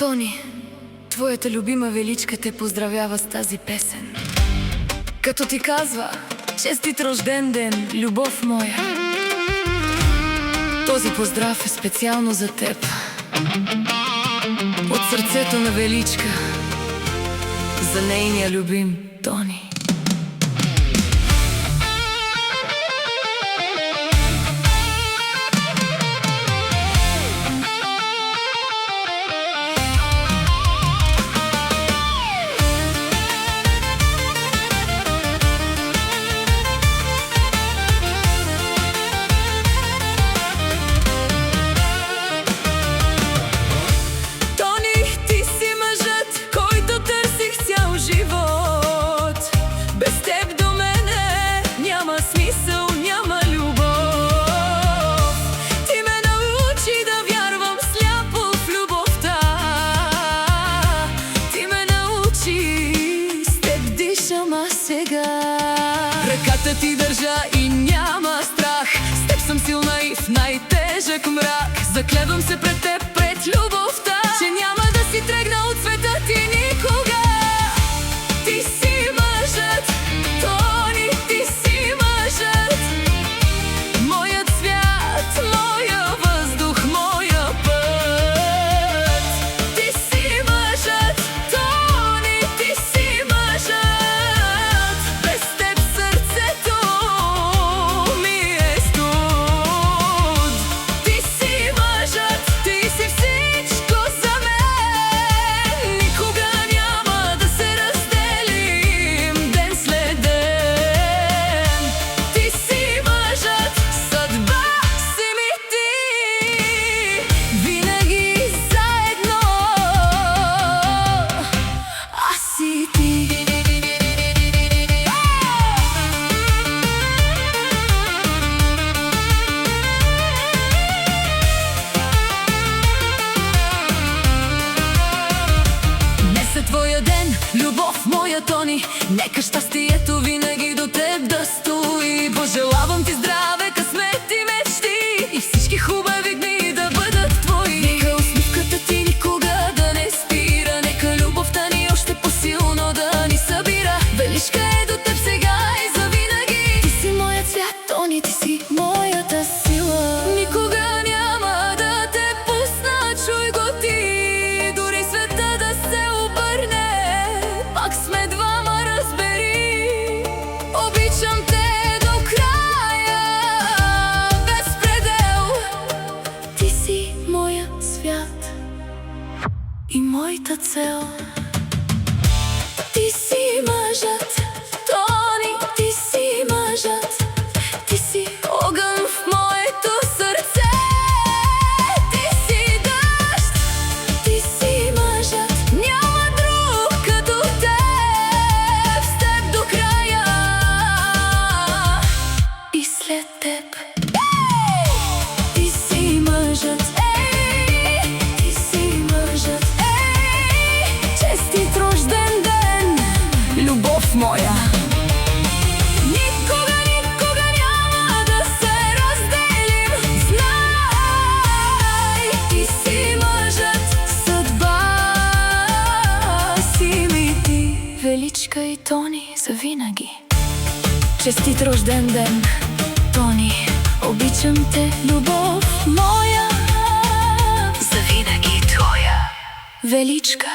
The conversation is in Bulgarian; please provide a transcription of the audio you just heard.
Тони, твоята любима Величка те поздравява с тази песен, като ти казва: честит рожден ден, любов моя. Този поздрав е специално за теб, от сърцето на Величка, за нейния любим Тони. Ръката ти държа и няма страх, с теб съм силна и в най-тежък мрак. Заклевам се пред теб, пред любовта, че няма да си тръгна от света ти никога. Ти си мъжът, Тони, ти си мъжът, моят свят, моя въздух, моя път. Ти си мъжът, Тони, ти си мъжът. Твоя ден, любов моя Тони, нека щастието винаги до теб да стои. Пожелавам ти здраве, късмет и мечти и всички хубави дни да бъдат твои. Нека усмивката ти никога да не спира, нека любовта ни още по-силно да ни събира. Величка е до теб сега и завинаги. Ти си моят свят, Тони, ти си моята сила. Никога няма да те пусна, чуй го ти, дори света да се пак сме двама, разбери. Обичам те до края, без предел. Ти си моя свят и моята цел. Ти си мъжът, Тони, ти си мъжът. Ти си огън в моето сърце. Ти си дъжд, ти си мъжът. Няма друг като теб, с теб до края и след теб. Ти си мъжът, ти си мъжът. Честит рожден ден, любов моя. Никога, никога няма да се разделим. Знай, ти си мъжът, съдба си ми ти. Величка и Тони завинаги. Честит рожден ден, Тони, обичам те, любов моя, завинаги твоя Величка.